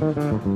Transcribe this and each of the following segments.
เ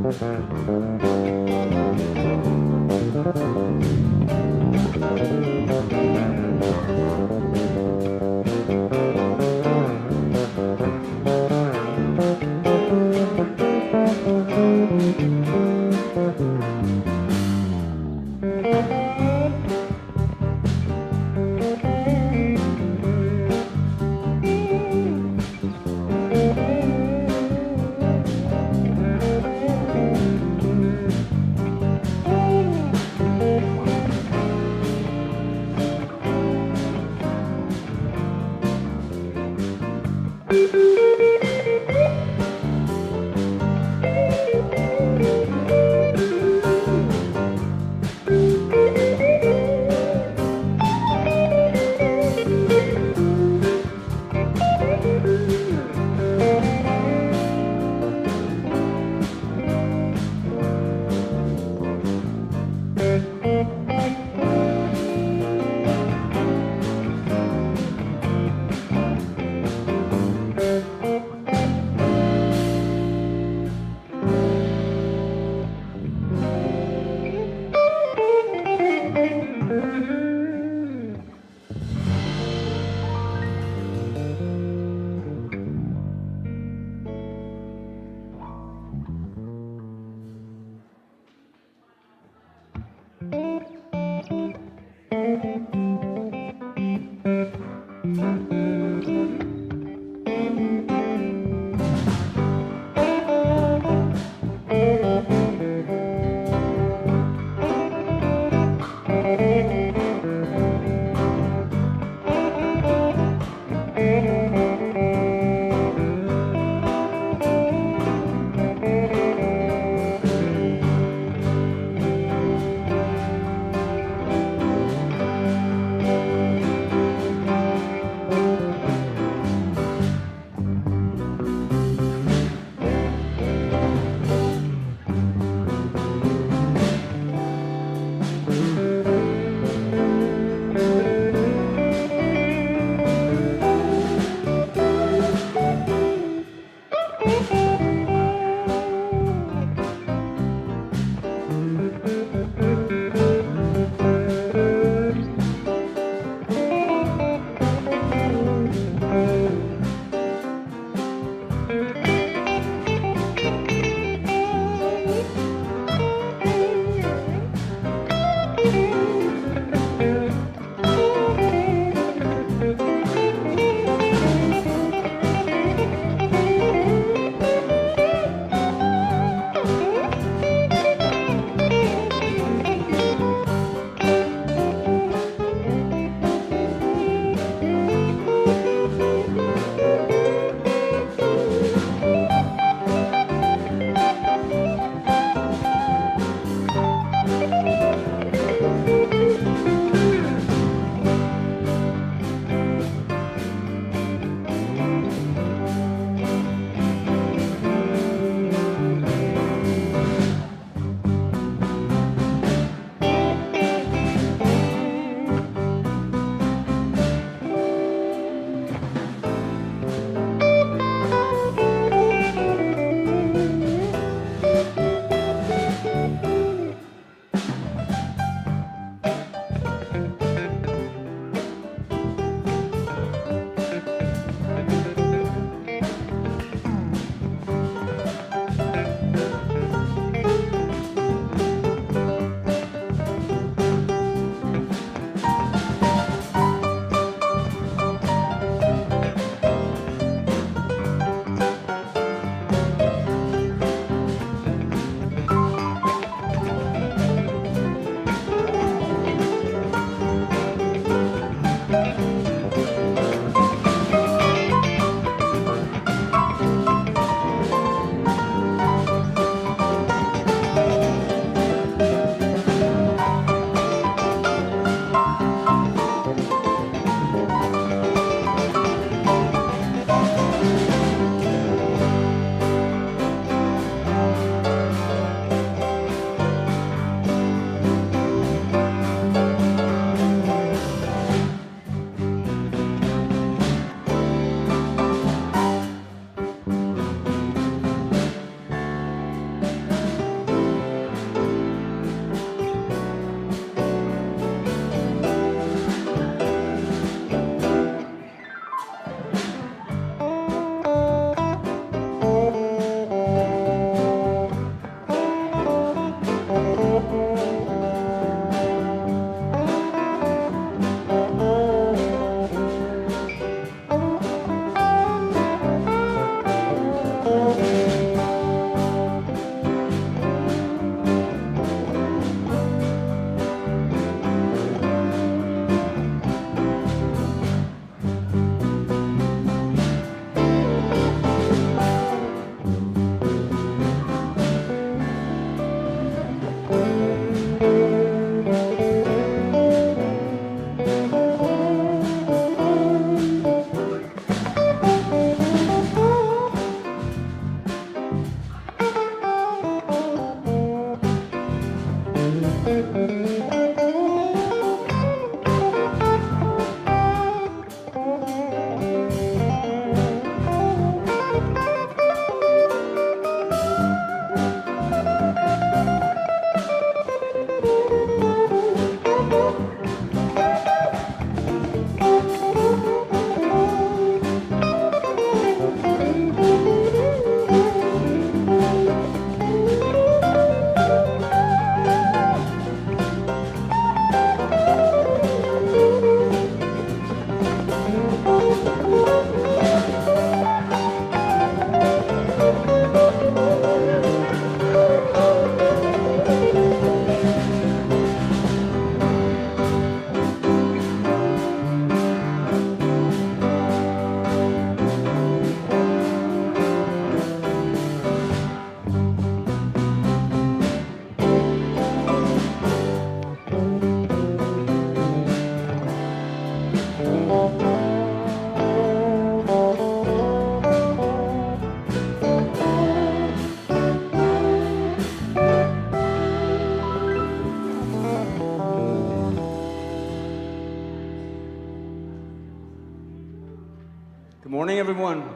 morning, everyone.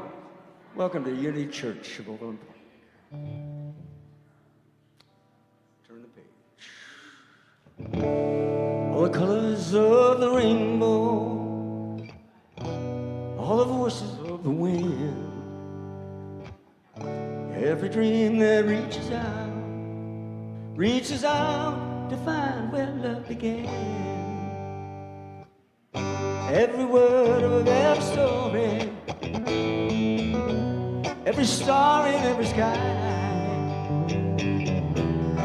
Welcome to Unity Church of Overland Park. Turn the page. All the colors of the rainbow, all the voices of the wind, every dream that reaches out to find where love began. Every word of every story, every star in every sky,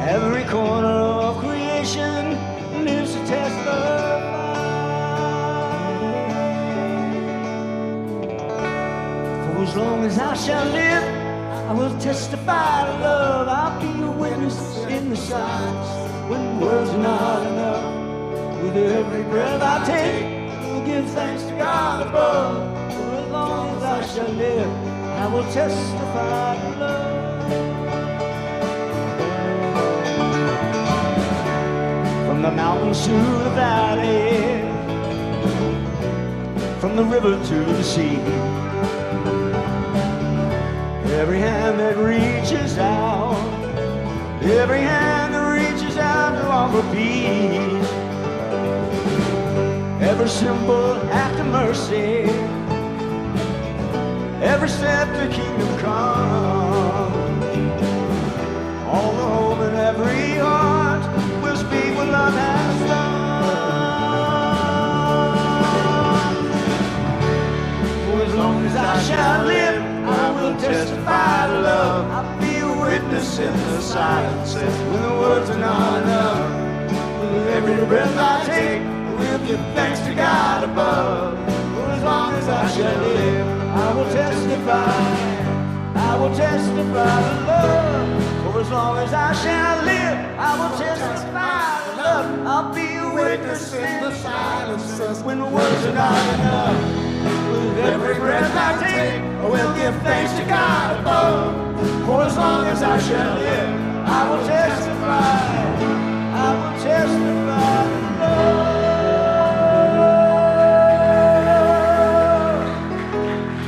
every corner of creation lives to testify. For as long as I shall live, I will testify to love. I'll be a witness in the silence when words are not enough. With every breath I take, give thanks to God above. For as long as I shall live, I will testify to love. From the mountains to the valley, from the river to the sea, every hand that reaches out, every hand that reaches out to offer peace, every simple act of mercy, every step to kingdom come, all the hope in every heart will speak what love has done. For as long as I shall live, I will testify to love. I'll be a witness in the silences when the words are not enough. With every breath I take, we'll give thanks to God above. For as long as I shall live, I will testify. I will testify to love. For as long as I shall live, I will testify to love. I'll be a witness in the silences when the words are not enough. With every breath I take, we'll give thanks to God above. For as long as I shall live, I will testify. I will testify to love.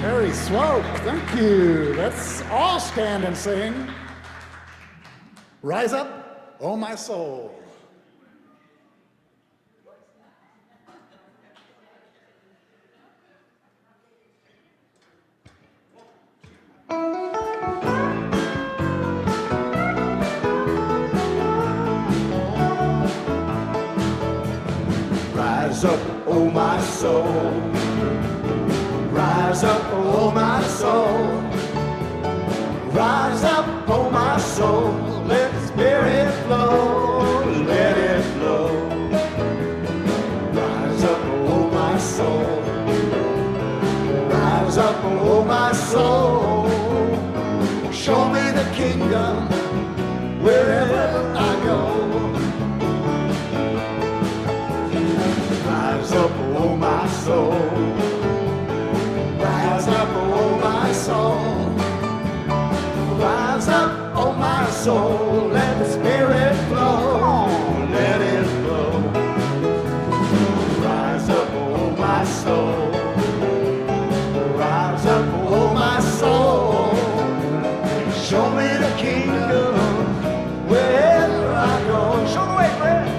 Terry Swope, thank you. Let's all stand and sing. Rise up, oh my soul. Rise up, oh my soul. Rise up, oh my soul. Rise up, oh my soul. Let the Spirit flow, let it flow. Rise up, oh my soul. Rise up, oh my soul. Show me the kingdom wherever I go. Rise up, oh my soul. Rise up, oh my soul. Rise up, oh my soul. Let the Spirit flow. Come on, let it flow. Rise up, oh my soul. Rise up, oh my soul. Show me the kingdom wherever I go. Show the way, Fred.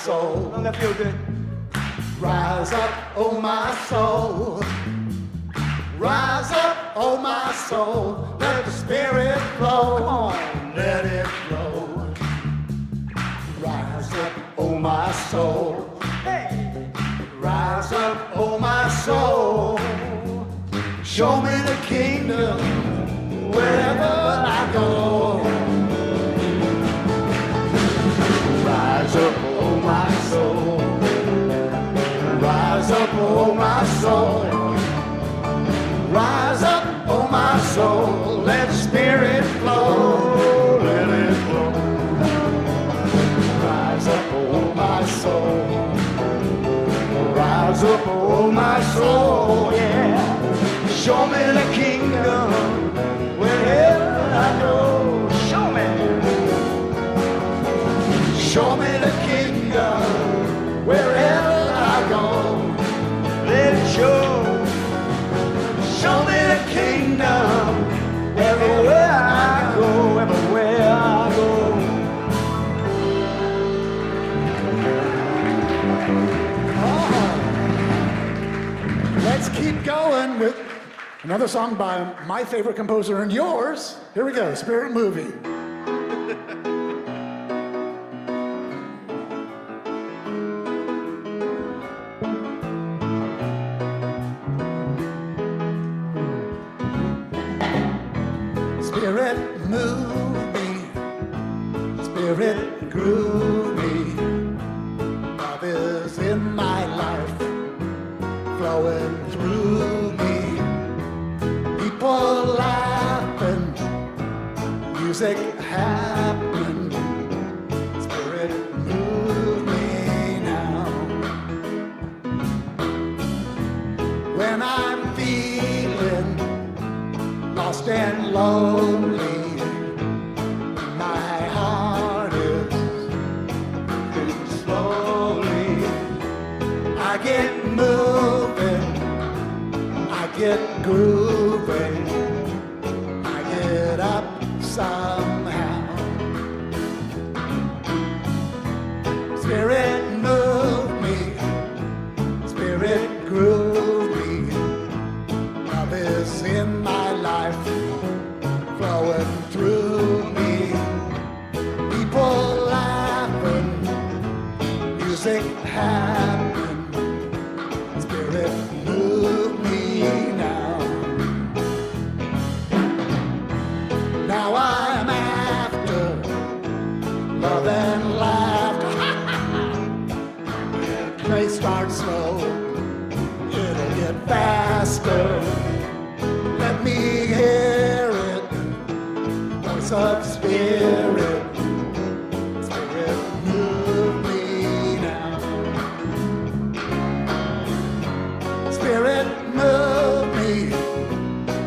Soul. Don't that feel good? Rise up, oh my soul. Rise up, oh my soul. Let the Spirit flow. Come on, let it flow. Rise up, oh my soul. Hey. Rise up, oh my soul. Show me the kingdom wherever I go. Rise up, oh my soul. Rise Let the Spirit flow, let it flow. Rise up, oh my soul. Rise up, oh my soul, yeah. Show me the kingdom wherever I go. Show me. Show me the kingdom wherever I go. Let it show. Show me the kingdom everywhere I go, everywhere I go. Let's keep going with another song by my favorite composer and yours. Here we go, Spirit Movie. Spirit move me, Spirit groove me. Love is in my life, flowing through me. People laughing, music happening. Spirit move me now. When I'm feeling lost and lonely, my heart is beating slowly. I get moving, I get grooving, I get up somehow. Spirit move me, Spirit groove me. Love is in my life, flowing through me. People laughing, music happening. Spirit move me now. Now I'm after love and laughter. Play starts slow, it'll get faster. Let me hear it, voice of spirit. Spirit move me now. Spirit move me,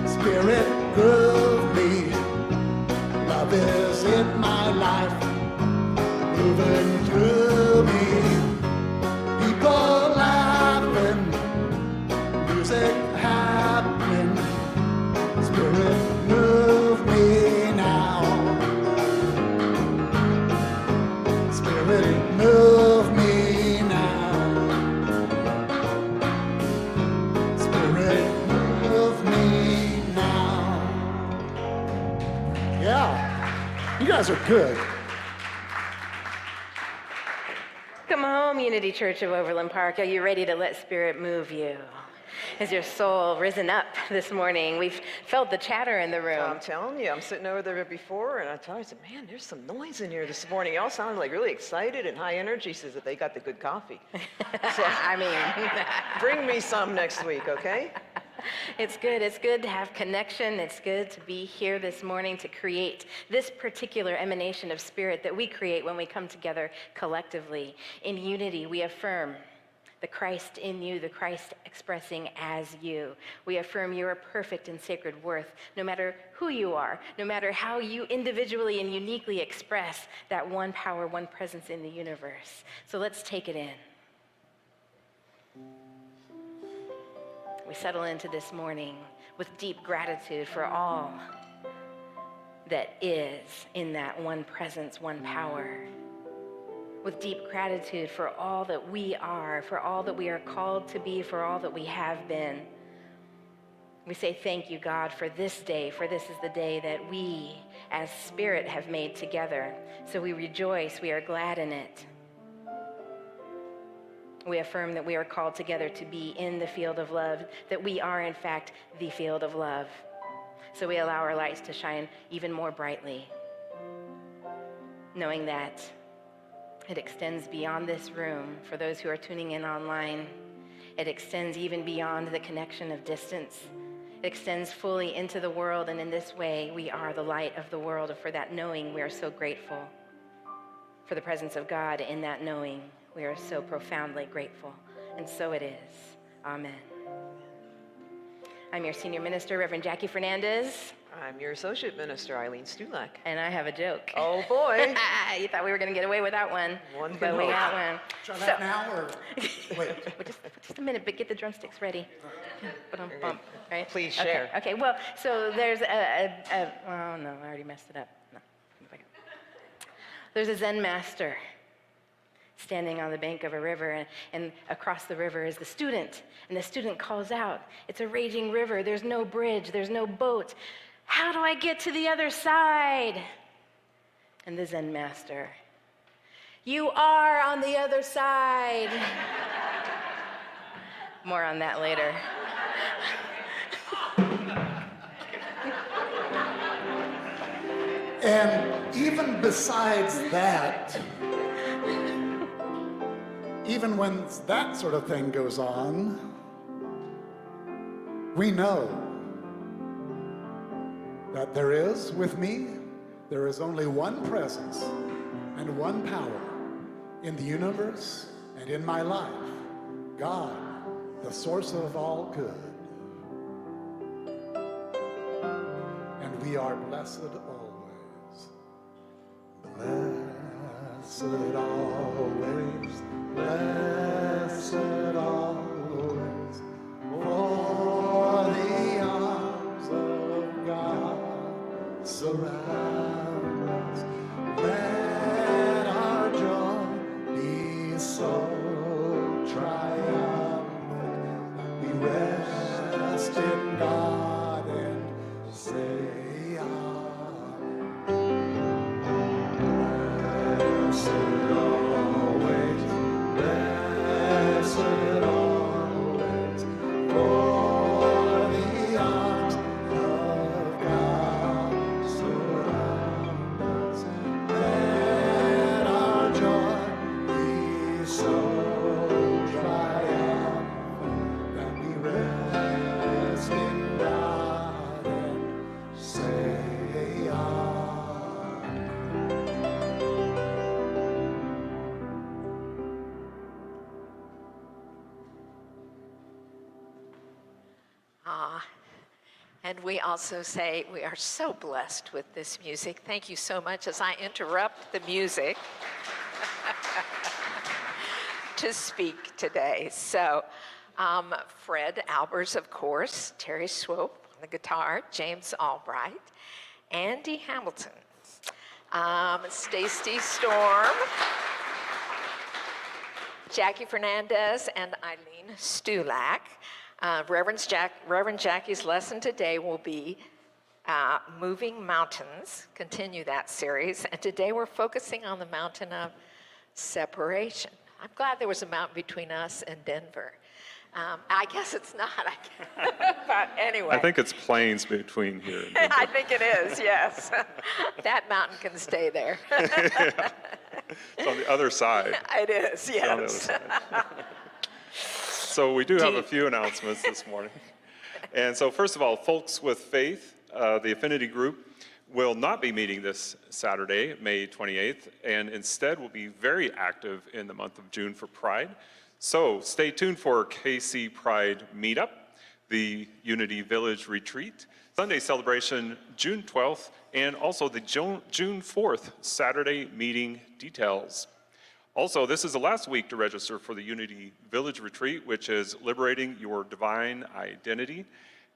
Spirit groove me. Love is in my life, moving through me. People laughing, music happening. Spirit move me now. Spirit move me now. Spirit move me now. Yeah, you guys are good. Come home, Unity Church of Overland Park. Are you ready to let Spirit move you? Has your soul risen up this morning? We've felt the chatter in the room. I'm telling you, I'm sitting over there before, and I said, man, there's some noise in here this morning. Y'all sounded like really excited and high energy. Says that they got the good coffee. So, I mean, bring me some next week, okay? it's good. It's good to have connection. It's good to be here this morning to create this particular emanation of spirit that we create when we come together collectively. In unity, we affirm the Christ in you, the Christ expressing as you. We affirm your perfect and sacred worth, no matter who you are, no matter how you individually and uniquely express that one power, one presence in the universe. So let's take it in. We settle into this morning with deep gratitude for all that is in that one presence, one power. With deep gratitude for all that we are, for all that we are called to be, for all that we have been. We say thank you, God, for this day, for this is the day that we as Spirit have made together. So we rejoice, we are glad in it. We affirm that we are called together to be in the field of love, that we are in fact the field of love. So we allow our lights to shine even more brightly, knowing that it extends beyond this room. For those who are tuning in online, it extends even beyond the connection of distance. extends fully into the world, and in this way, we are the light of the world. And for that knowing, we are so grateful. For the presence of God in that knowing, we are so profoundly grateful. And so it is. Amen. I'm your senior minister, Reverend Jacquie Fernandez. I'm your associate minister, Eileen Stulak. And I have a joke. Oh boy. You thought we were going to get away with that one. One But we hope. got one. Try that now, or wait? Just a minute, but get the drumsticks ready. Bump, right? Please Okay, share. Okay, well, so there's oh no, I already messed it up. No. There's a Zen master standing on the bank of a river, and across the river is the student. And the student calls out, "It's a raging river. There's no bridge. There's no boat. How do I get to the other side?" And the Zen master, "You are on the other side." More on that later. And even besides that, even when that sort of thing goes on, we know that there is, with me, there is only one presence and one power in the universe and in my life, God, the source of all good. And we are blessed always. Blessed always, blessed always, for the arms of God surround us. Let our joy be so triumphant that we rest in God and say, And we also say we are so blessed with this music. Thank you so much as I interrupt the music to speak today. So Fred Albers, of course, Terry Swope on the guitar, James Albright, Andy Hamilton, Stacey Storm, Jacquie Fernandez, and Eileen Stulak. Reverend Jacquie's lesson today will be Moving Mountains, continue that series. And today we're focusing on the mountain of separation. I'm glad there was a mountain between us and Denver. I guess it's not, but anyway. I think it's plains between here and Denver. I think it is, yes. That mountain can stay there. It's on the other side. It is, It's on the other yes. side. So we do have a few announcements this morning. And so first of all, Folks with Faith, the affinity group, will not be meeting this Saturday, May 28th, and instead will be very active in the month of June for Pride. So stay tuned for KC Pride Meetup, the Unity Village Retreat, Sunday celebration June 12th, and also the June 4th Saturday meeting details. Also, this is the last week to register for the Unity Village Retreat, which is Liberating Your Divine Identity.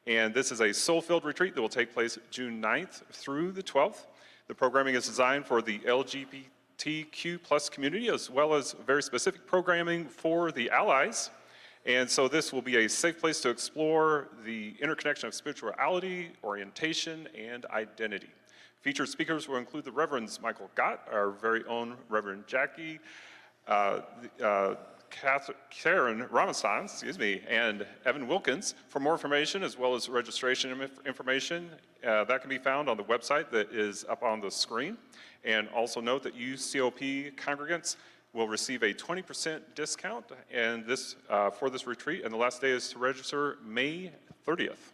And this is a soul-filled retreat that will take place June 9th through the 12th. The programming is designed for the LGBTQ plus community, as well as very specific programming for the allies. And so this will be a safe place to explore the interconnection of spirituality, orientation, and identity. Featured speakers will include the Reverends Michael Gott, our very own Reverend Jacquie, Karen Ramasan, and Evan Wilkins. For more information, as well as registration information, that can be found on the website that is up on the screen. And also note that UCOP congregants will receive a 20% discount and for this retreat, and the last day is to register May 30th.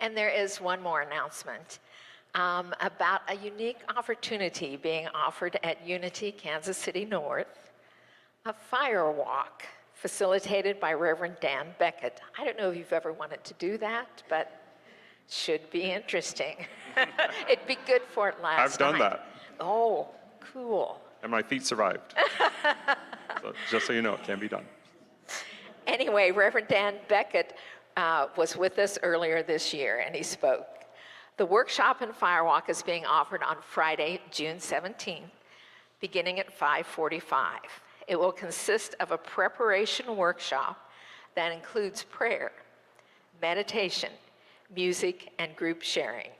And there is one more announcement about a unique opportunity being offered at Unity Kansas City North, a fire walk facilitated by Reverend Dan Beckett. I don't know if you've ever wanted to do that, but should be interesting. It'd be good for it last I've done night. that. Oh, cool. And my feet survived. So just so you know, it can be done. Anyway, Reverend Dan Beckett was with us earlier this year, and he spoke. The workshop and firewalk is being offered on Friday, June 17th, beginning at 5:45. It will consist of a preparation workshop that includes prayer, meditation, music, and group sharing.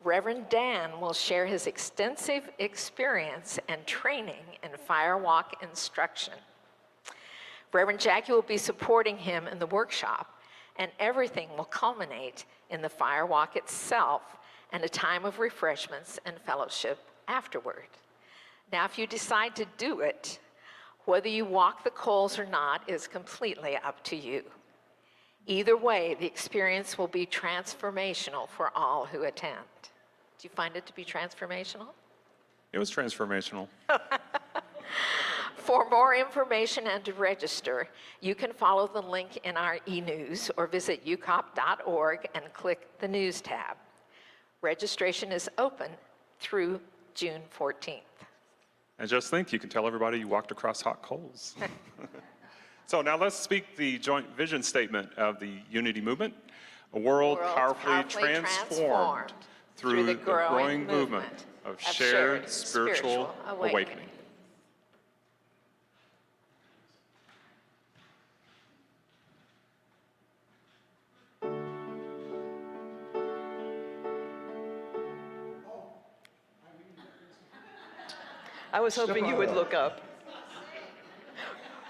Reverend Dan will share his extensive experience and training in firewalk instruction. Reverend Jacquie will be supporting him in the workshop, and everything will culminate in the firewalk itself and a time of refreshments and fellowship afterward. Now, if you decide to do it, whether you walk the coals or not is completely up to you. Either way, the experience will be transformational for all who attend. Do you find it to be transformational? It was transformational. For more information and to register, you can follow the link in our e-news or visit ucop.org and click the News tab. Registration is open through June 14th. And just think, you can tell everybody you walked across hot coals. So now let's speak the joint vision statement of the Unity Movement, a world powerfully transformed through the growing movement of shared spiritual awakening. I was hoping you would look up.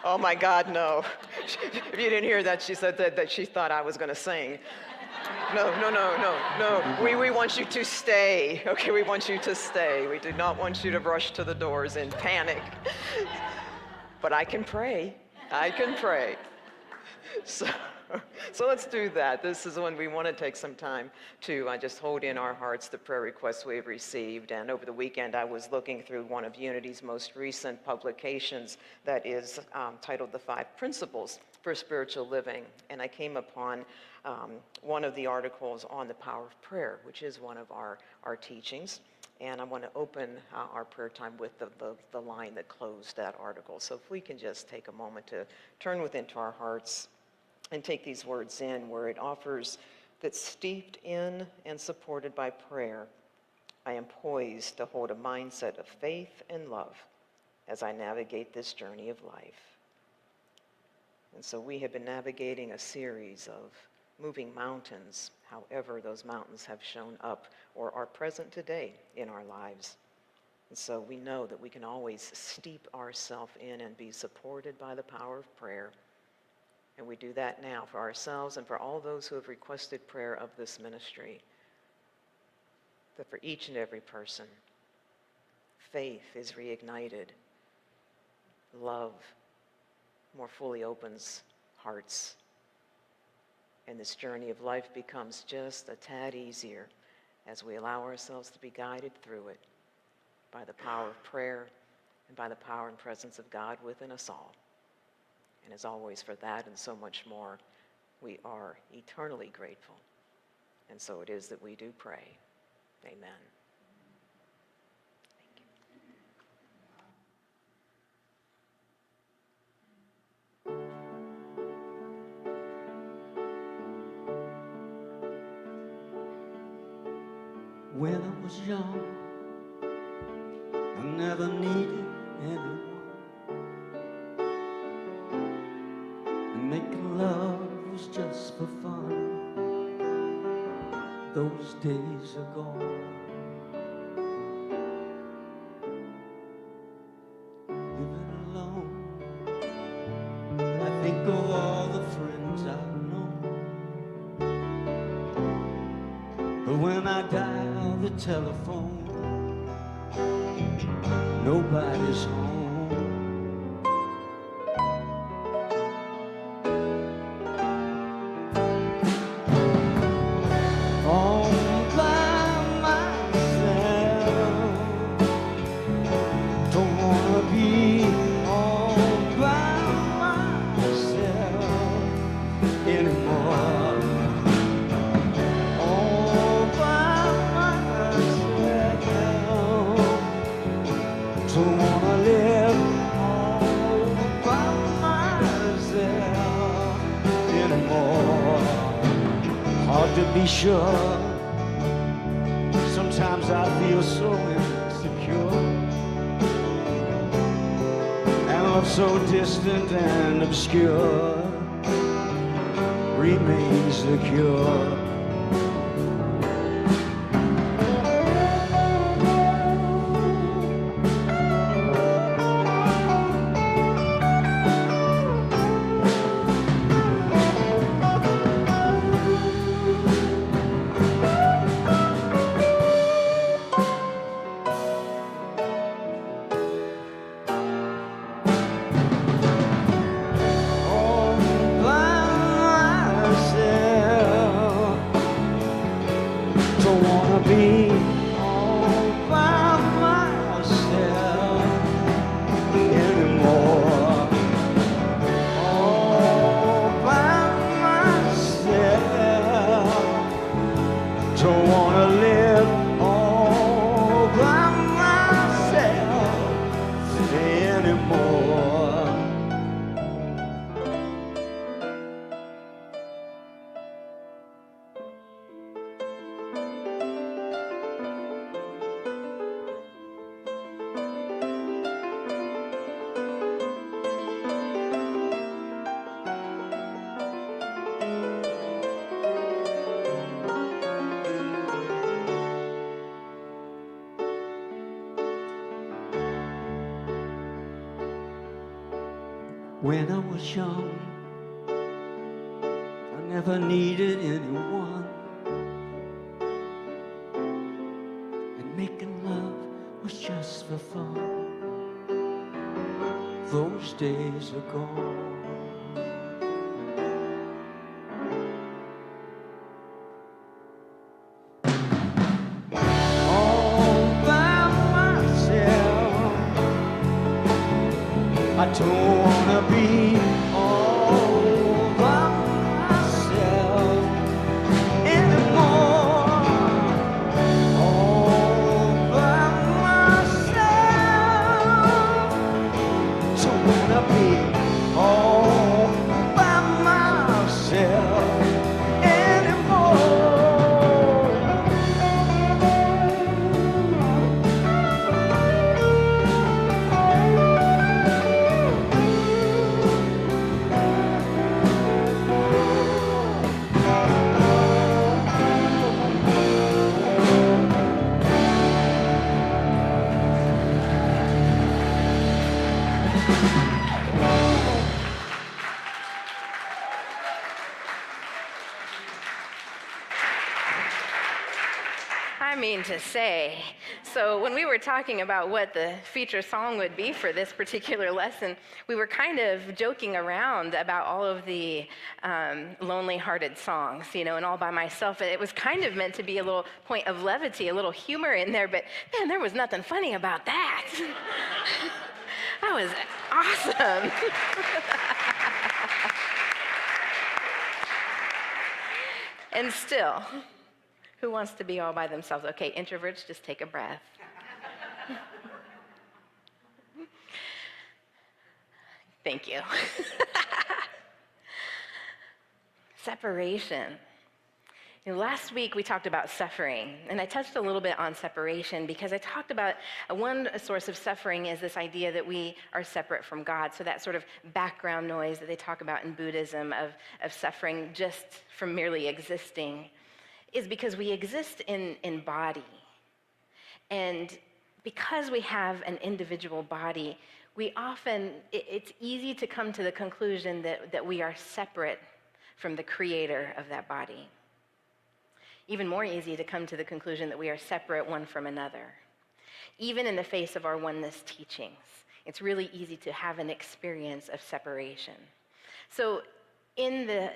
Oh my God, no. If you didn't hear that, she said that she thought I was going to sing. No. We want you to stay. Okay, we want you to stay. We do not want you to rush to the doors in panic. But I can pray. I can pray. So let's do that. This is when we want to take some time to just hold in our hearts the prayer requests we've received. And over the weekend, I was looking through one of Unity's most recent publications that is titled The 5 Principles for Spiritual Living. And I came upon one of the articles on the power of prayer, which is one of our teachings. And I want to open our prayer time with the line that closed that article. So if we can just take a moment to turn within to our hearts and take these words in, where it offers that steeped in and supported by prayer, I am poised to hold a mindset of faith and love as I navigate this journey of life. And so we have been navigating a series of moving mountains, however those mountains have shown up or are present today in our lives. And so we know that we can always steep ourselves in and be supported by the power of prayer. And we do that now for ourselves and for all those who have requested prayer of this ministry. That for each and every person, faith is reignited. Love more fully opens hearts. And this journey of life becomes just a tad easier as we allow ourselves to be guided through it by the power of prayer and by the power and presence of God within us all. And as always, for that and so much more, we are eternally grateful. And so it is that we do pray. Amen. When I was young, I never needed anyone. And making love was just for fun. Those days are gone. Living alone, I think of all the friends I've known. But when I dial the telephone, nobody's home. be sure. Sometimes I feel so insecure, and love so distant and obscure remains the cure. When I was young, I never needed anyone, and making love was just for fun. Those days are gone. All by myself, I don't wanna be all by myself anymore. All by myself. Don't wanna be all by myself anymore. I mean to say, so when we were talking about what the feature song would be for this particular lesson, we were kind of joking around about all of the lonely-hearted songs, you know, and all by myself. It was kind of meant to be a little point of levity, a little humor in there, but man, there was nothing funny about that. That was awesome. And still, who wants to be all by themselves? Okay, introverts, just take a breath. Thank you. Separation. You know, last week we talked about suffering, and I touched a little bit on separation because I talked about one source of suffering is this idea that we are separate from God. So that sort of background noise that they talk about in Buddhism of suffering just from merely existing is because we exist in body. And because we have an individual body, we often, it's easy to come to the conclusion that we are separate from the creator of that body. Even more easy to come to the conclusion that we are separate one from another. Even in the face of our oneness teachings, it's really easy to have an experience of separation. So in the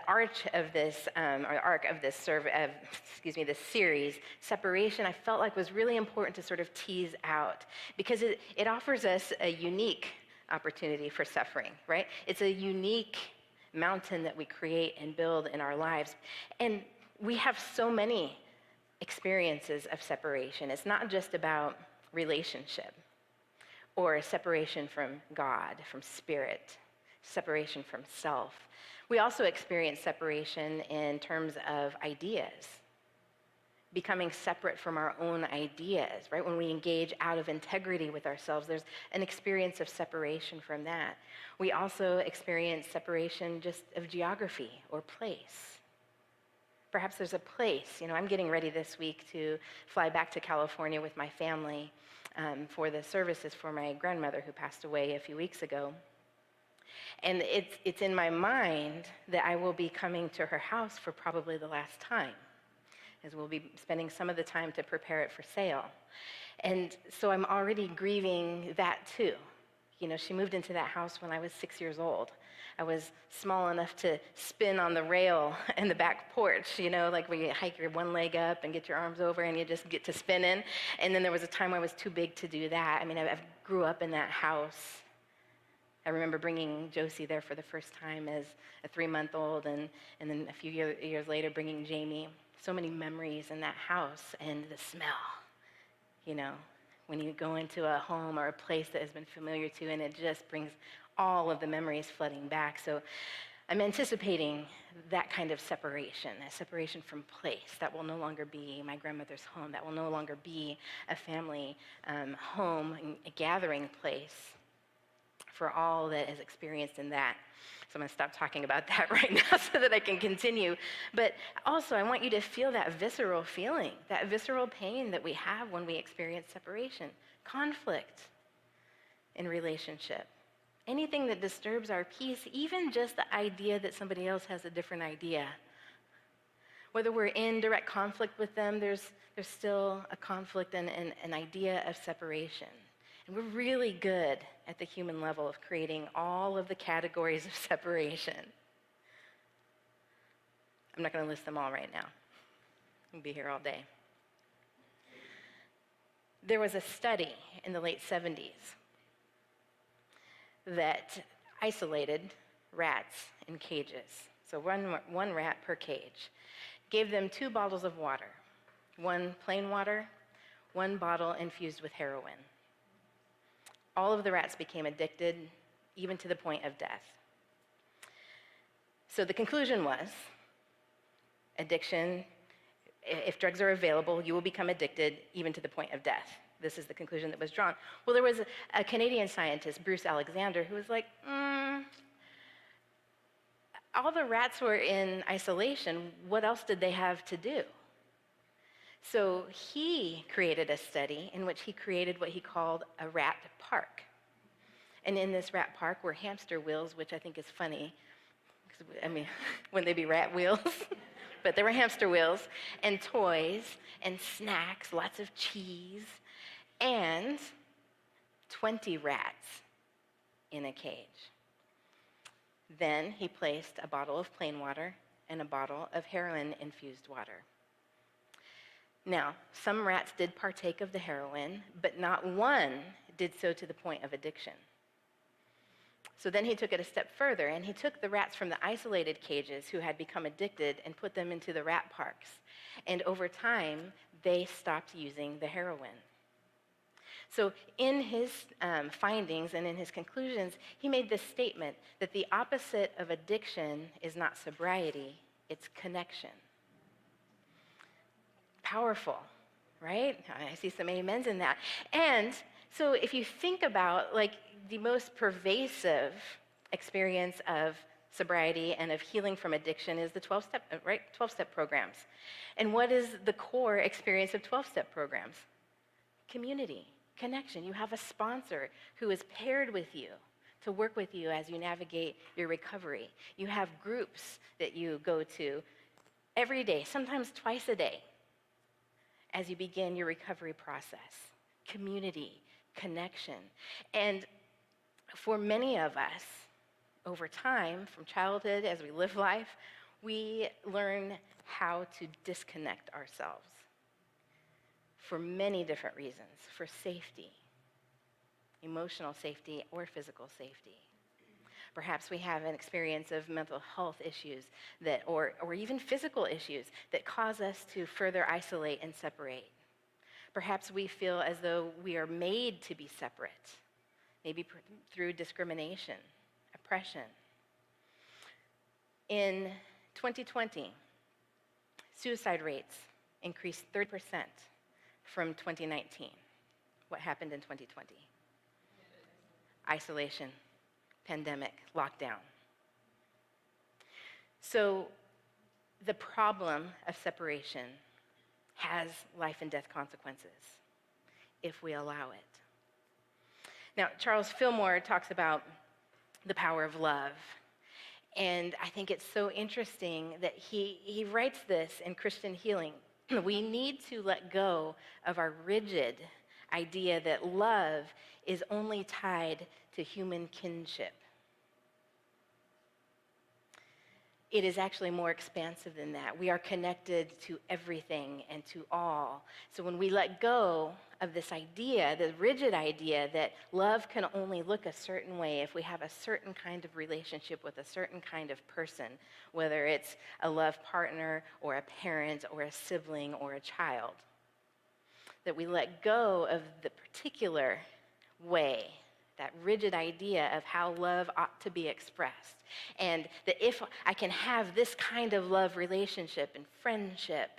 arc of this this series, separation, I felt like was really important to sort of tease out because it offers us a unique opportunity for suffering, right? It's a unique mountain that we create and build in our lives. And we have so many experiences of separation. It's not just about relationship or separation from God, from spirit. separation from self. We also experience separation in terms of ideas, becoming separate from our own ideas, right? When we engage out of integrity with ourselves, there's an experience of separation from that. We also experience separation just of geography or place. Perhaps there's a place, I'm getting ready this week to fly back to California with my family for the services for my grandmother who passed away a few weeks ago. And it's in my mind that I will be coming to her house for probably the last time, as we'll be spending some of the time to prepare it for sale. And so I'm already grieving that too. She moved into that house when I was 6 years old. I was small enough to spin on the rail in the back porch, like where you hike your one leg up and get your arms over and you just get to spinning. And then there was a time I was too big to do that. I grew up in that house. I remember bringing Josie there for the first time as a 3-month-old, and then a few years later bringing Jamie. So many memories in that house, and the smell, when you go into a home or a place that has been familiar to, and it just brings all of the memories flooding back. So I'm anticipating that kind of separation, a separation from place. That will no longer be my grandmother's home. That will no longer be a family home, a gathering place for all that is experienced in that. So I'm going to stop talking about that right now so that I can continue. But also, I want you to feel that visceral feeling, that visceral pain that we have when we experience separation, conflict in relationship. Anything that disturbs our peace, even just the idea that somebody else has a different idea. Whether we're in direct conflict with them, there's still a conflict and an idea of separation. And we're really good at the human level of creating all of the categories of separation. I'm not going to list them all right now. We'll be here all day. There was a study in the late 70s that isolated rats in cages. So one rat per cage. Gave them 2 bottles of water, one plain water, one bottle infused with heroin. All of the rats became addicted, even to the point of death. So the conclusion was, addiction, if drugs are available, you will become addicted, even to the point of death. This is the conclusion that was drawn. Well, there was a Canadian scientist, Bruce Alexander, who was like, all the rats were in isolation. What else did they have to do? So he created a study in which he created what he called a rat park. And in this rat park were hamster wheels, which I think is funny. Wouldn't they be rat wheels? But there were hamster wheels and toys and snacks, lots of cheese, and 20 rats in a cage. Then he placed a bottle of plain water and a bottle of heroin-infused water. Now, some rats did partake of the heroin, but not one did so to the point of addiction. So then he took it a step further, and he took the rats from the isolated cages who had become addicted and put them into the rat parks. And over time, they stopped using the heroin. So in his findings and in his conclusions, he made this statement that the opposite of addiction is not sobriety, it's connection. Powerful, right? I see some amens in that. And so if you think about the most pervasive experience of sobriety and of healing from addiction is the 12-step, right? 12-step programs. And what is the core experience of 12-step programs? Community, connection. You have a sponsor who is paired with you to work with you as you navigate your recovery. You have groups that you go to every day, sometimes twice a day, as you begin your recovery process. Community, connection. And for many of us, over time, from childhood, as we live life, we learn how to disconnect ourselves for many different reasons, for safety, emotional safety or physical safety. Perhaps we have an experience of mental health issues or even physical issues that cause us to further isolate and separate. Perhaps we feel as though we are made to be separate, maybe through discrimination, a oppression. In 2020, suicide rates increased 30% from 2019. What happened in 2020? Isolation, pandemic, lockdown. So the problem of separation has life and death consequences if we allow it. Now, Charles Fillmore talks about the power of love. And I think it's so interesting that he writes this in Christian Healing. We need to let go of our rigid idea that love is only tied to human kinship. It is actually more expansive than that. We are connected to everything and to all. So when we let go of this idea, the rigid idea that love can only look a certain way if we have a certain kind of relationship with a certain kind of person, whether it's a love partner or a parent or a sibling or a child, that we let go of the particular way, that rigid idea of how love ought to be expressed. And that if I can have this kind of love relationship and friendship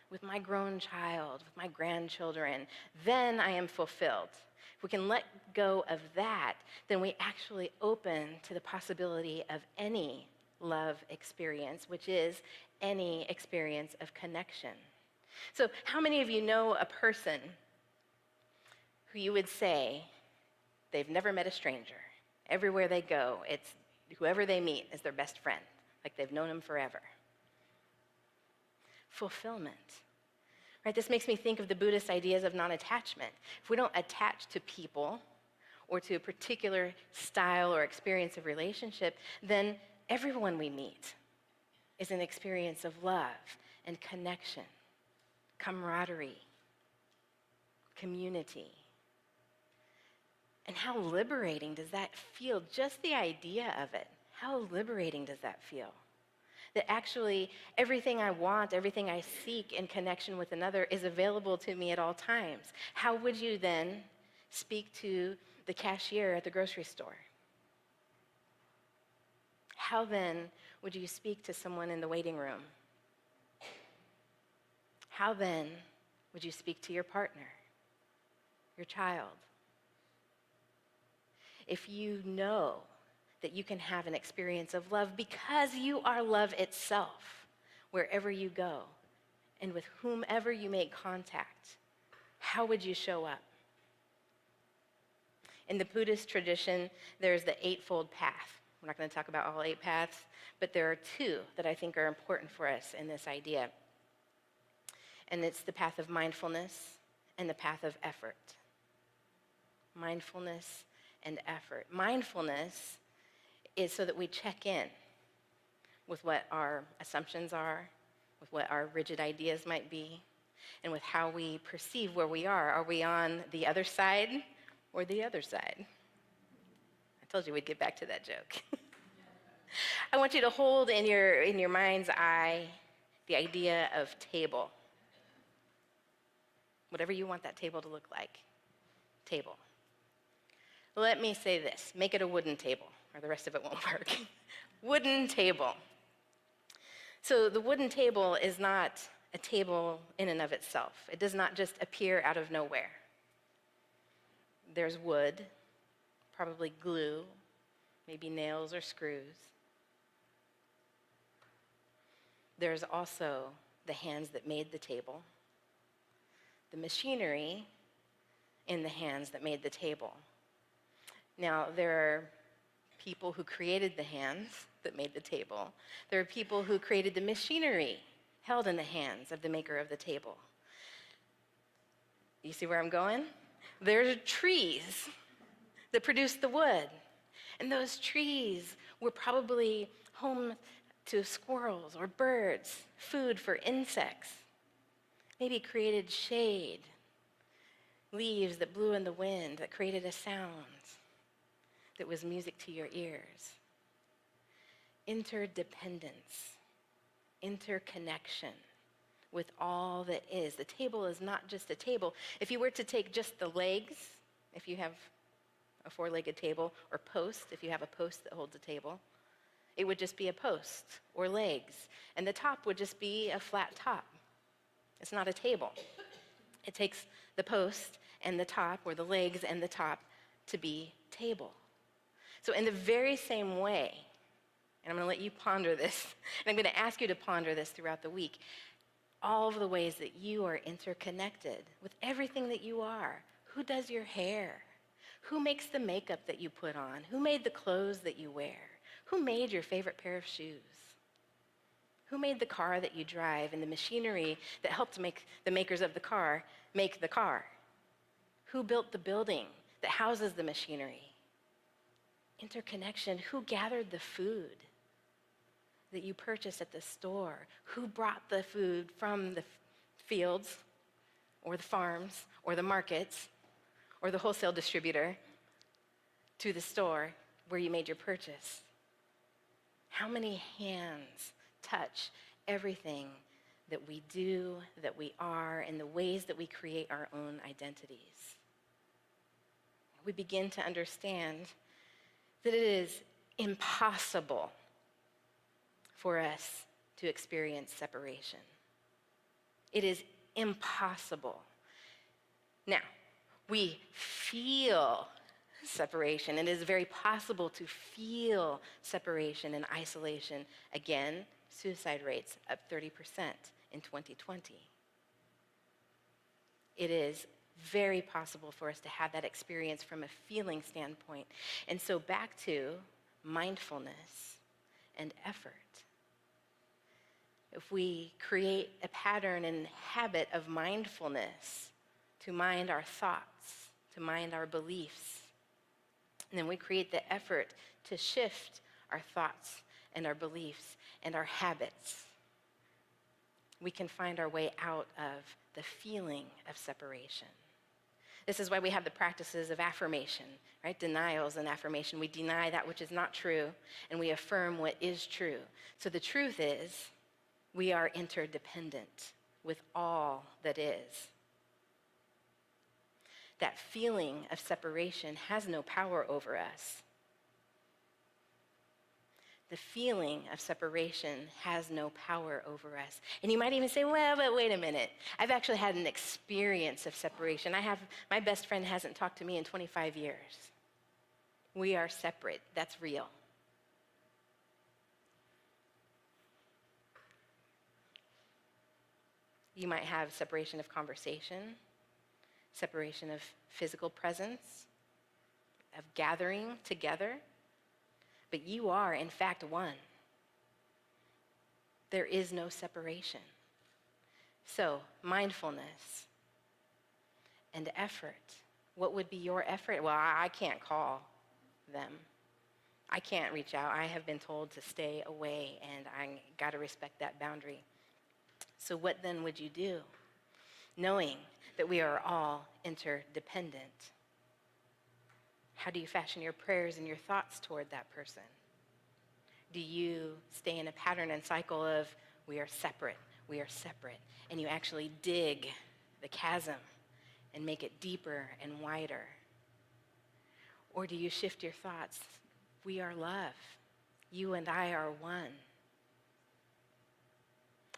with my grown child, with my grandchildren, then I am fulfilled. If we can let go of that, then we actually open to the possibility of any love experience, which is any experience of connection. So how many of you know a person who you would say they've never met a stranger? Everywhere they go, it's whoever they meet is their best friend, like they've known him forever. Fulfillment. Right? This makes me think of the Buddhist ideas of non-attachment. If we don't attach to people or to a particular style or experience of relationship, then everyone we meet is an experience of love and connection, camaraderie, community. And how liberating does that feel? Just the idea of it. How liberating does that feel? That actually everything I want, everything I seek in connection with another is available to me at all times. How would you then speak to the cashier at the grocery store? How then would you speak to someone in the waiting room? How then would you speak to your partner, your child? If you know that you can have an experience of love because you are love itself wherever you go and with whomever you make contact, how would you show up? In the Buddhist tradition, there's the Eightfold Path. We're not going to talk about all 8 paths, but there are 2 that I think are important for us in this idea. And it's the path of mindfulness and the path of effort. Mindfulness and effort. Mindfulness is so that we check in with what our assumptions are, with what our rigid ideas might be, and with how we perceive where we are. Are we on the other side or the other side? I told you we'd get back to that joke. I want you to hold in your mind's eye the idea of table. Whatever you want that table to look like. Table. Let me say this, make it a wooden table, or the rest of it won't work. Wooden table. So the wooden table is not a table in and of itself. It does not just appear out of nowhere. There's wood, probably glue, maybe nails or screws. There's also the hands that made the table, the machinery in the hands that made the table. Now, there are people who created the hands that made the table. There are people who created the machinery held in the hands of the maker of the table. You see where I'm going? There are trees that produced the wood. And those trees were probably home to squirrels or birds, food for insects, maybe created shade, leaves that blew in the wind that created a sound that was music to your ears. Interdependence, interconnection with all that is. The table is not just a table. If you were to take just the legs, if you have a four-legged table, or post, if you have a post that holds a table. It would just be a post or legs, and the top would just be a flat top. It's not a table. It takes the post and the top, or the legs and the top, to be table. So in the very same way, and I'm going to let you ponder this, and I'm going to ask you to ponder this throughout the week, all of the ways that you are interconnected with everything that you are. Who does your hair? Who makes the makeup that you put on? Who made the clothes that you wear? Who made your favorite pair of shoes? Who made the car that you drive and the machinery that helped make the makers of the car make the car? Who built the building that houses the machinery? Interconnection. Who gathered the food that you purchased at the store? Who brought the food from the fields or the farms or the markets or the wholesale distributor to the store where you made your purchase? How many hands touch everything that we do, that we are, and the ways that we create our own identities? We begin to understand that it is impossible for us to experience separation. It is impossible. Now, we feel separation. It is very possible to feel separation and isolation. Again, suicide rates up 30% in 2020. It is very possible for us to have that experience from a feeling standpoint. And so back to mindfulness and effort. If we create a pattern and habit of mindfulness to mind our thoughts, to mind our beliefs, and then we create the effort to shift our thoughts and our beliefs and our habits, we can find our way out of the feeling of separation. This is why we have the practices of affirmation, right? Denials and affirmation. We deny that which is not true, and we affirm what is true. So the truth is, we are interdependent with all that is. That feeling of separation has no power over us. The feeling of separation has no power over us. And you might even say, well, but wait a minute. I've actually had an experience of separation. My best friend hasn't talked to me in 25 years. We are separate. That's real. You might have separation of conversation, separation of physical presence, of gathering together. But you are, in fact, one. There is no separation. So, mindfulness and effort. What would be your effort? Well, I can't call them. I can't reach out. I have been told to stay away, and I got to respect that boundary. So what then would you do, knowing that we are all interdependent? How do you fashion your prayers and your thoughts toward that person? Do you stay in a pattern and cycle of, we are separate, and you actually dig the chasm and make it deeper and wider? Or do you shift your thoughts? We are love. You and I are one.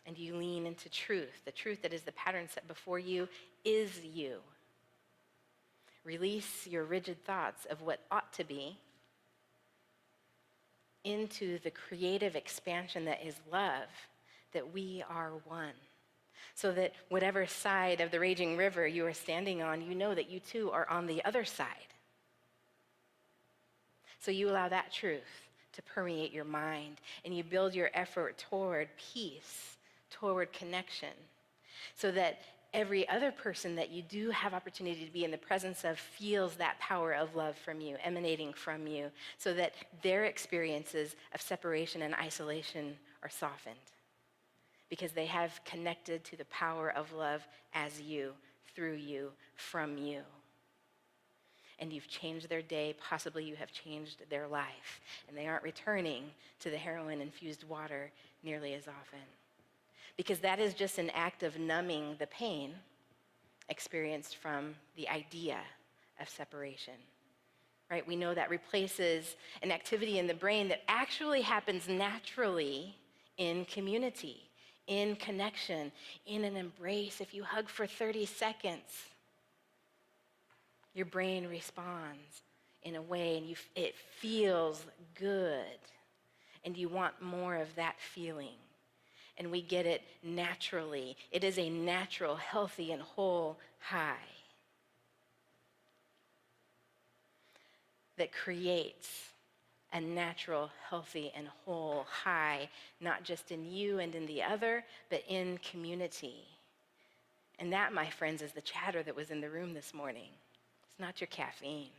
And you lean into truth. The truth that is the pattern set before you is you. Release your rigid thoughts of what ought to be into the creative expansion that is love, that we are one. So that whatever side of the raging river you are standing on, you know that you too are on the other side. So you allow that truth to permeate your mind, and you build your effort toward peace, toward connection, so that every other person that you do have opportunity to be in the presence of feels that power of love from you, emanating from you, so that their experiences of separation and isolation are softened because they have connected to the power of love as you, through you, from you. And you've changed their day, possibly you have changed their life, and they aren't returning to the heroin-infused water nearly as often. Because that is just an act of numbing the pain experienced from the idea of separation. right? We know that replaces an activity in the brain that actually happens naturally in community, in connection, in an embrace. If you hug for 30 seconds, your brain responds in a way and it feels good. And you want more of that feeling. And we get it naturally. It is a natural, healthy, and whole high that creates a natural, healthy, and whole high, not just in you and in the other, but in community. And that, my friends, is the chatter that was in the room this morning. It's not your caffeine.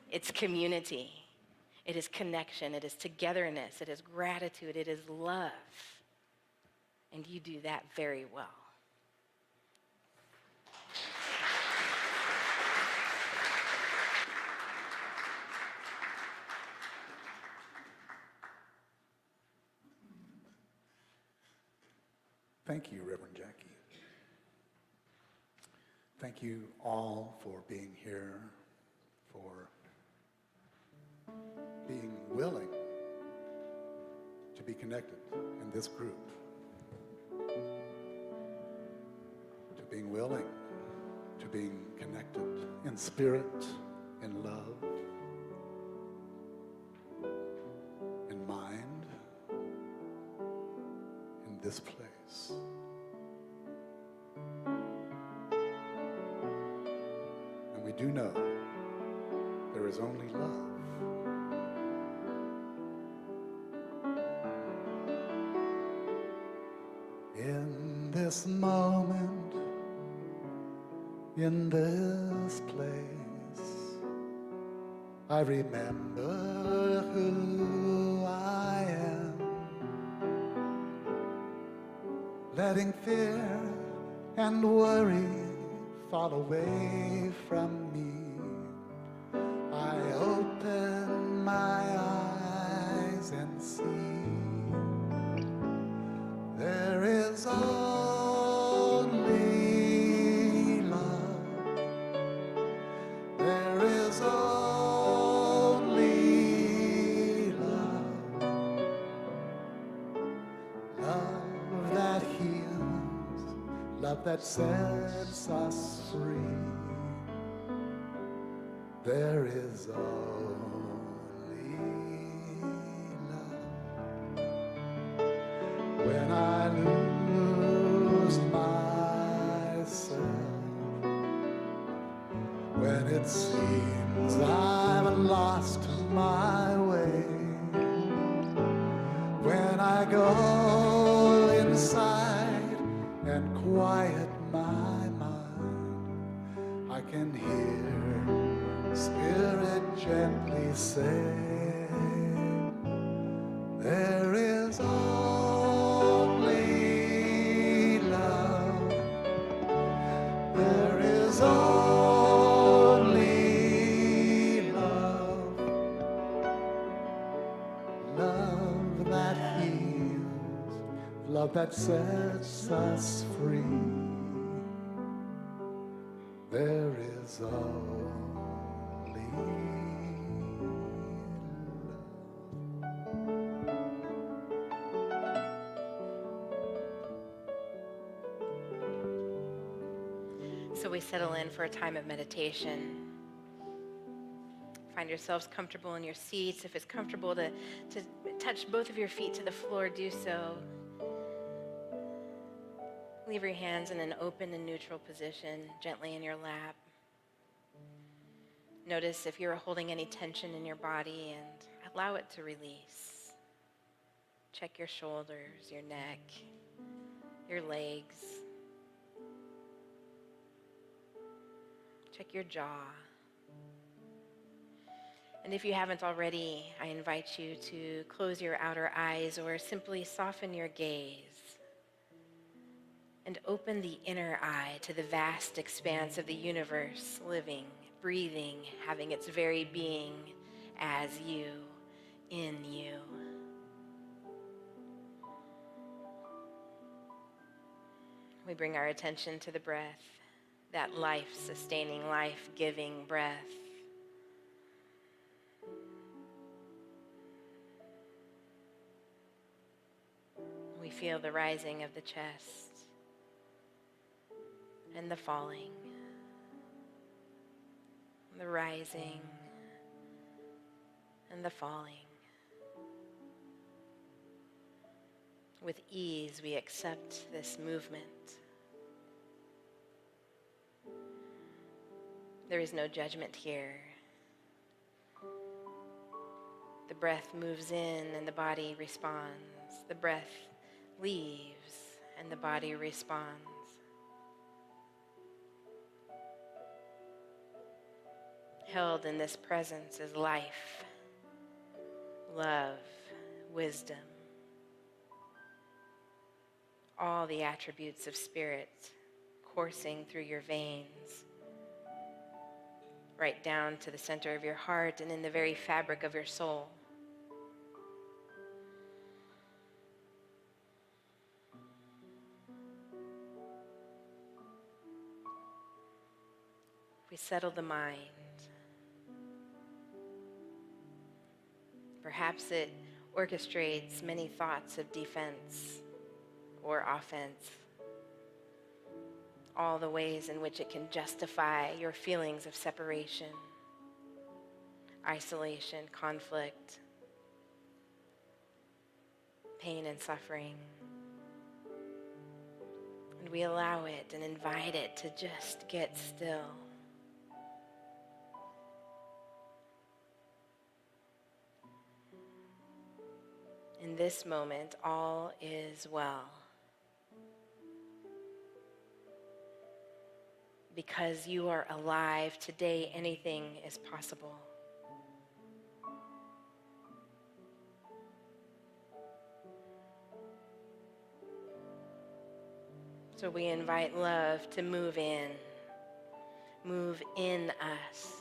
It's community. It is connection. It is togetherness. It is gratitude. It is love. And you do that very well. Thank you, Reverend Jacquie. Thank you all for being here, for being willing to be connected in this group, to being willing to being connected in spirit, in love, in mind, in this place. And we do know there is only love. In this moment, in this place, I remember who I am, letting fear and worry fall away from me. I open my eyes and see there is only love. There is only love. Love that heals, love that sets us free. There is only love. When I lose myself, when it seems I've lost my way, when I go inside and quiet my mind, I can hear Spirit gently say, there is only love. There is only love. Love that heals, love that sets us free. There is only So we settle in for a time of meditation. Find yourselves comfortable in your seats. If it's comfortable to touch both of your feet to the floor, do so. Leave your hands in an open and neutral position, gently in your lap. Notice if you're holding any tension in your body and allow it to release. Check your shoulders, your neck, your legs. Check your jaw. And if you haven't already, I invite you to close your outer eyes or simply soften your gaze and open the inner eye to the vast expanse of the universe, living, breathing, having its very being as you, in you. We bring our attention to the breath, that life-sustaining, life-giving breath. feel the rising of the chest and the falling, the rising and the falling. With ease, we accept this movement. There is no judgment here. The breath moves in and the body responds. The breath leaves and the body responds. Held in this presence is life, love, wisdom, all the attributes of spirit coursing through your veins, right down to the center of your heart and in the very fabric of your soul. We settle the mind. Perhaps it orchestrates many thoughts of defense or offense, all the ways in which it can justify your feelings of separation, isolation, conflict, pain and suffering. And we allow it and invite it to just get still. In this moment, all is well. Because you are alive today, anything is possible. So we invite love to move in us.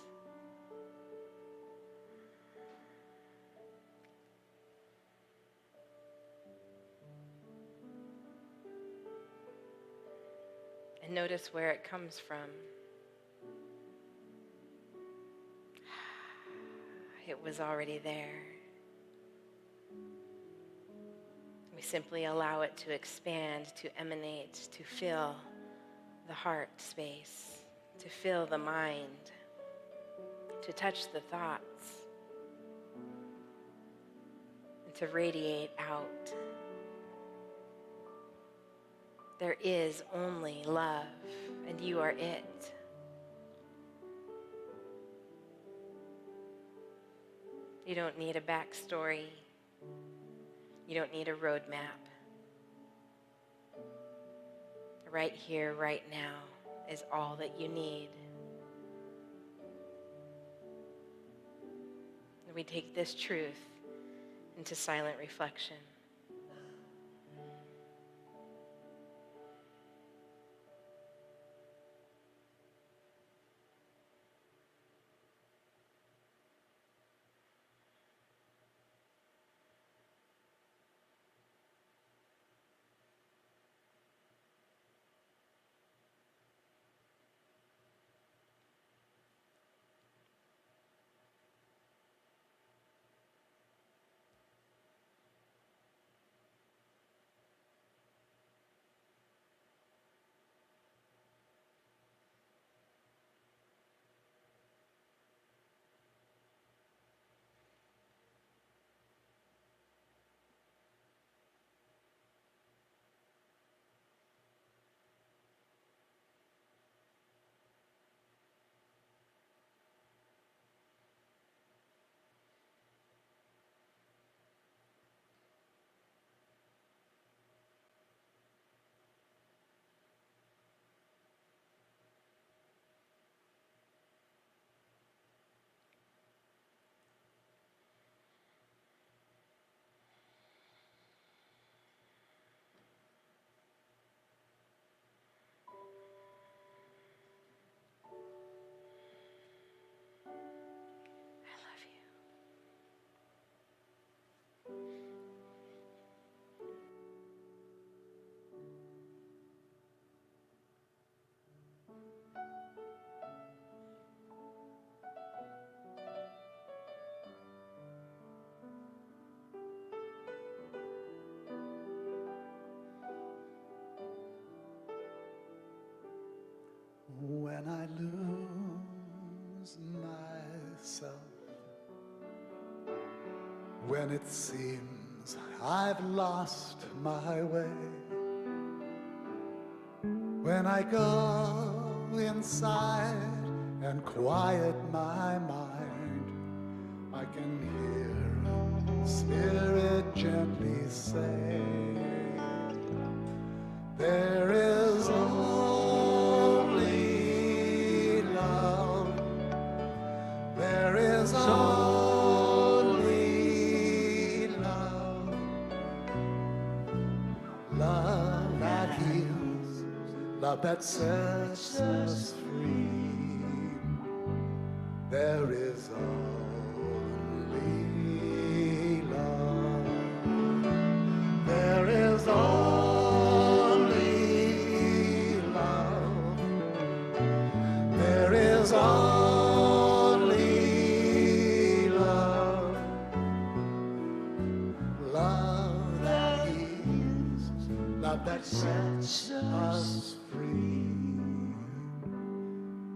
And notice where it comes from. It was already there. We simply allow it to expand, to emanate, to fill the heart space, to fill the mind, to touch the thoughts, and to radiate out. There is only love, and you are it. You don't need a backstory. You don't need a roadmap. Right here, right now, is all that you need. And we take this truth into silent reflection. When I lose myself, when it seems I've lost my way, when I go inside and quiet my mind, I can hear Spirit gently say, there is only love, there is only love, love that heals, love that sets us free. There is only love, there is only love, there is only love, love that heals, love that sets us free.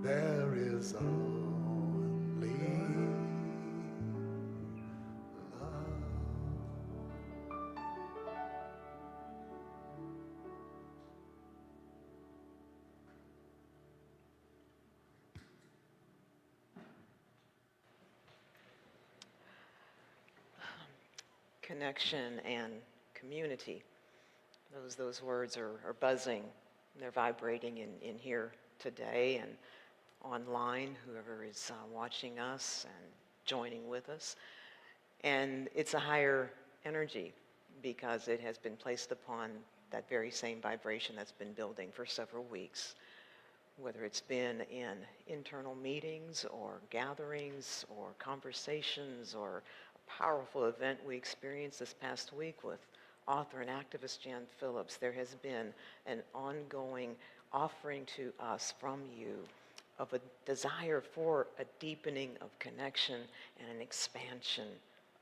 There is only love. Connection and community. Those words are buzzing. They're vibrating in here today and online, whoever is watching us and joining with us. And it's a higher energy because it has been placed upon that very same vibration that's been building for several weeks, whether it's been in internal meetings or gatherings or conversations or a powerful event we experienced this past week with author and activist Jan Phillips. There has been an ongoing offering to us from you of a desire for a deepening of connection and an expansion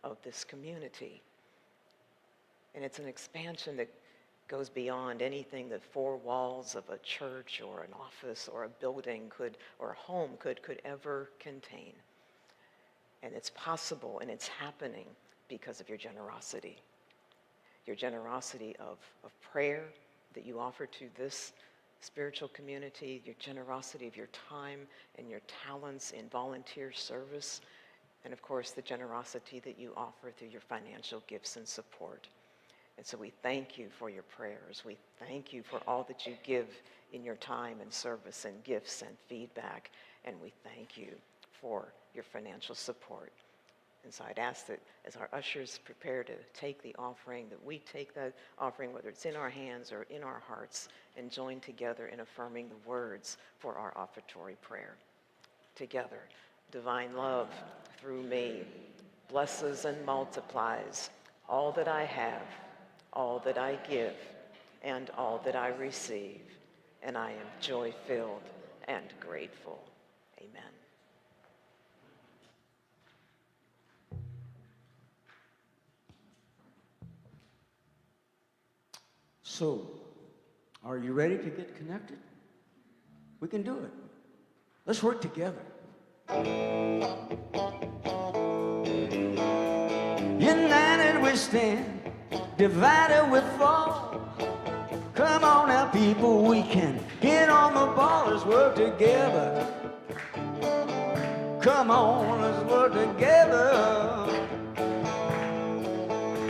of this community. And it's an expansion that goes beyond anything that four walls of a church or an office or a building could, or a home could ever contain. And it's possible and it's happening because of your generosity. Your generosity of prayer that you offer to this spiritual community, your generosity of your time and your talents in volunteer service, and of course the generosity that you offer through your financial gifts and support. And so we thank you for your prayers. We thank you for all that you give in your time and service and gifts and feedback. And we thank you for your financial support. And so I'd ask that as our ushers prepare to take the offering, that we take that offering, whether it's in our hands or in our hearts, and join together in affirming the words for our offertory prayer. Together, divine love through me blesses and multiplies all that I have, all that I give, and all that I receive, and I am joy-filled and grateful. Amen. So, are you ready to get connected? We can do it. Let's work together. United we stand, divided we fall. Come on now, people, we can get on the ball. Let's work together. Come on, let's work together.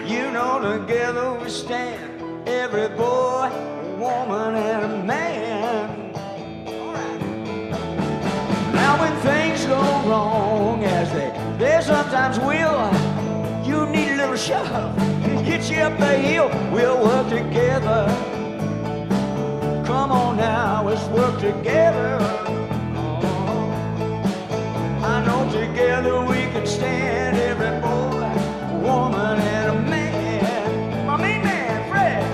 You know, together we stand. Every boy, woman, and a man. All right. Now when things go wrong, as they sometimes will, you need a little shove to get you up the hill. We'll work together. Come on now, let's work together. I know together we can stand. Every boy, woman, and a man. My main man, Fred.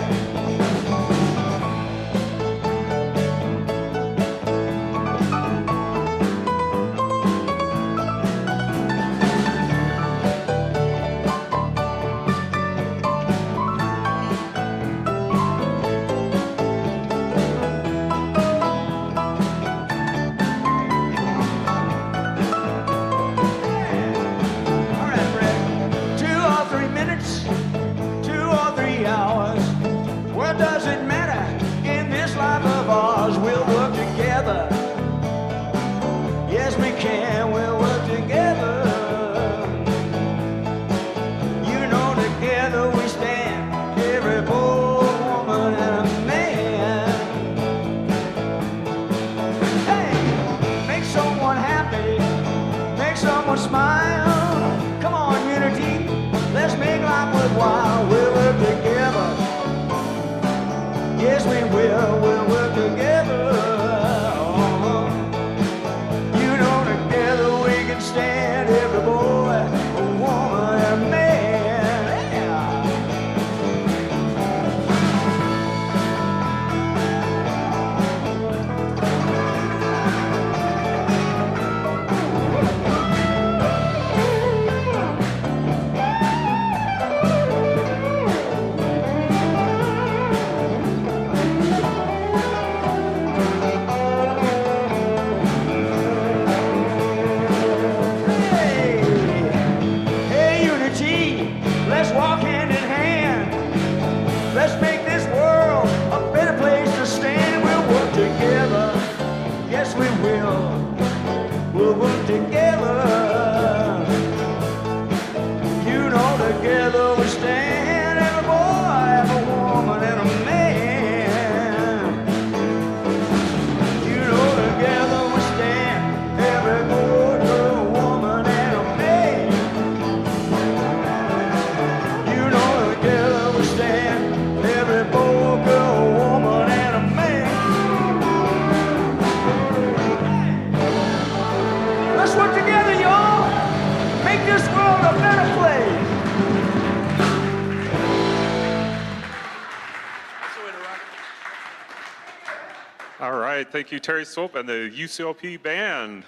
we'll work together. You know, together we stand, every boy, every woman, and a man. You know, together we stand, every boy, girl, woman, and a man. You know, together we stand, every boy, girl, woman, and a man. Let's work together, y'all. Make this world a better place. All right, thank you, Terry Swope and the UCLP band.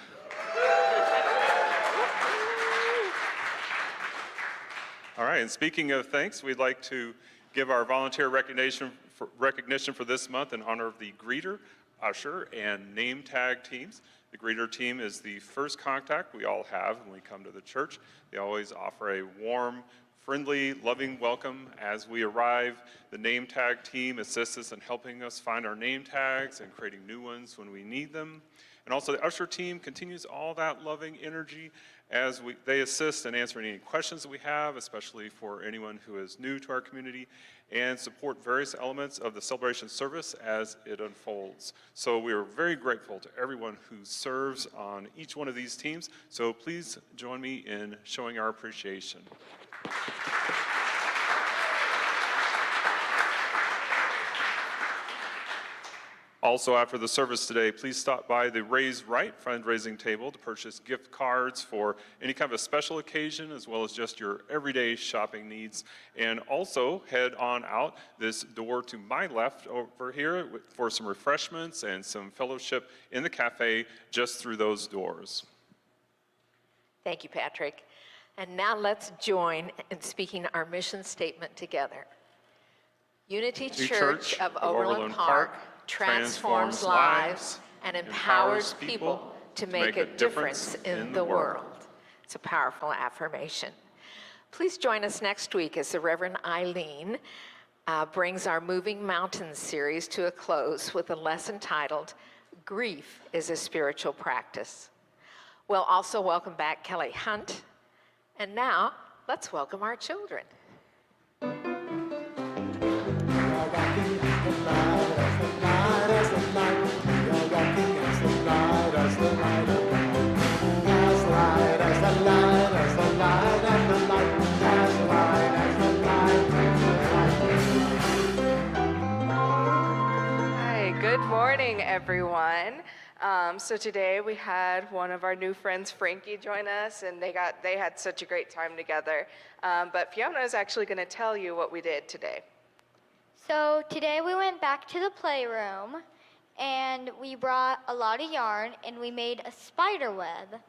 All right, and speaking of thanks, we'd like to give our volunteer recognition for this month in honor of the greeter, usher, and name tag teams. The greeter team is the first contact we all have when we come to the church. They always offer a warm, friendly, loving welcome as we arrive. The name tag team assists us in helping us find our name tags and creating new ones when we need them. And also the usher team continues all that loving energy as they assist in answering any questions that we have, especially for anyone who is new to our community, and support various elements of the celebration service as it unfolds. So we are very grateful to everyone who serves on each one of these teams. So please join me in showing our appreciation. Also, after the service today, please stop by the Raise Right fundraising table to purchase gift cards for any kind of a special occasion, as well as just your everyday shopping needs. And also head on out this door to my left over here for some refreshments and some fellowship in the cafe just through those doors. Thank you, Patrick. And now let's join in speaking our mission statement together. Unity Church of Overland Park transforms lives and empowers people to make a difference in the world. It's a powerful affirmation. Please join us next week as the Reverend Eileen brings our Moving Mountains series to a close with a lesson titled, Grief is a Spiritual Practice. We'll also welcome back Kelly Hunt. And now, let's welcome our children. Hi, good morning, everyone. So today we had one of our new friends, Frankie, join us, and they had such a great time together. But Fiona is actually going to tell you what we did today. So today we went back to the playroom and we brought a lot of yarn and we made a spider web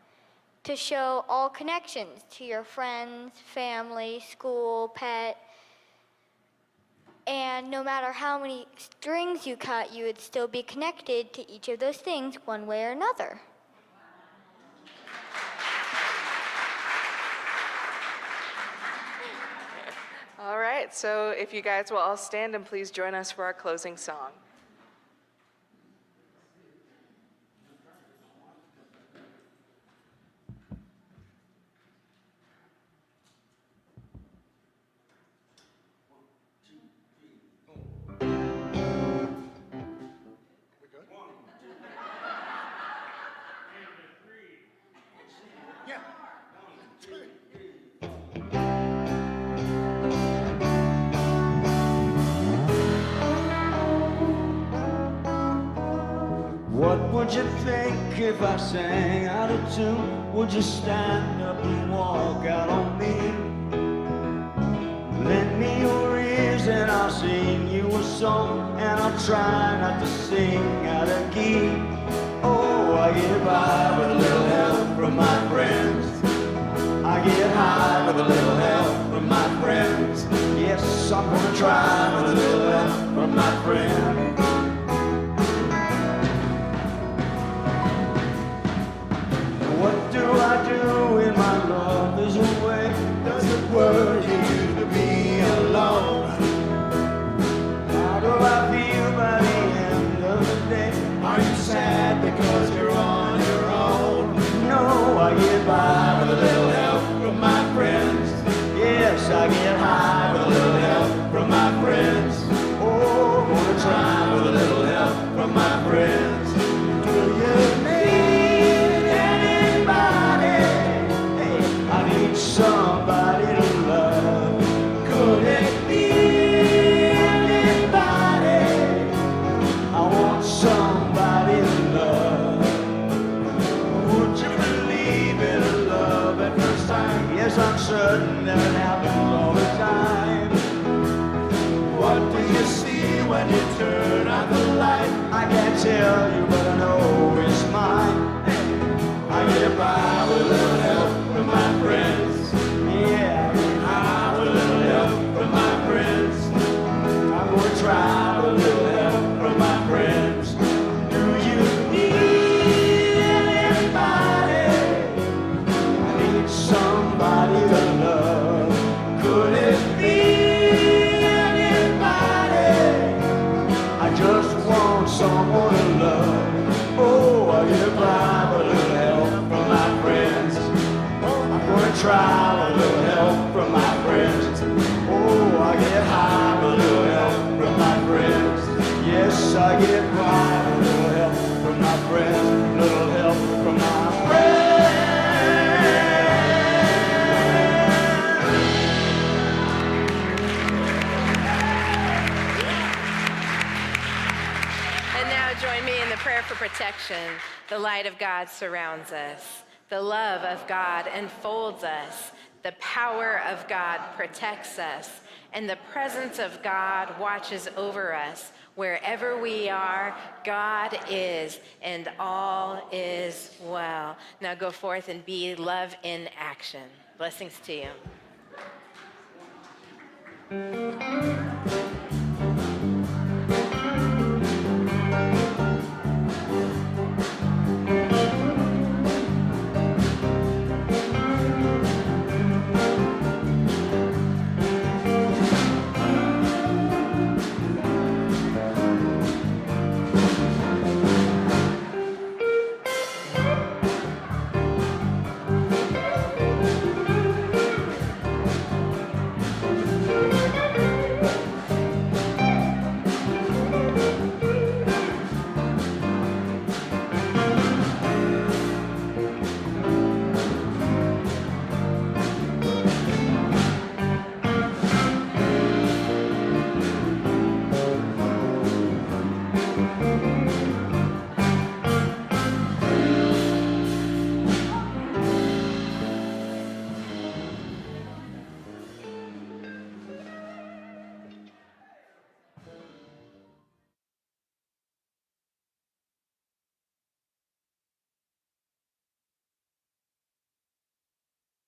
to show all connections to your friends, family, school, pet. And no matter how many strings you cut, you would still be connected to each of those things one way or another. All right, so if you guys will all stand and please join us for our closing song. What would you think if I sang out of tune? Would you stand up and walk out on me? Lend me your ears and I'll sing you a song, and I'll try not to sing out of key. Oh, I get by with a little help from my friends. I get high with a little help from my friends. Yes, I'm gonna try with a little help from my friends. What do I do when my love is away? Does it worry you to be alone? How do I feel by the end of the day? Are you sad because you're on your own? No, sudden that happens all the time. What do you see when you turn out the light? I can't tell you, but I know it's mine. I get by with a little help from my friends. Yeah, I with a little help from my friends. I'm gonna try I with a little help from my friends. Do you need anybody? I need somebody to love. Could it be anybody? I just want someone to love. Oh, I get by with a little help from my friends. I'm gonna try with a little help from my friends. Oh, I get high with a little help from my friends. Yes, I get by with a little help from my friends. Little help from my friends. And now join me in the prayer for protection. The light of God surrounds us. The love of God enfolds us. The power of God protects us. And the presence of God watches over us. Wherever we are, God is, and all is well. Now go forth and be love in action. Blessings to you.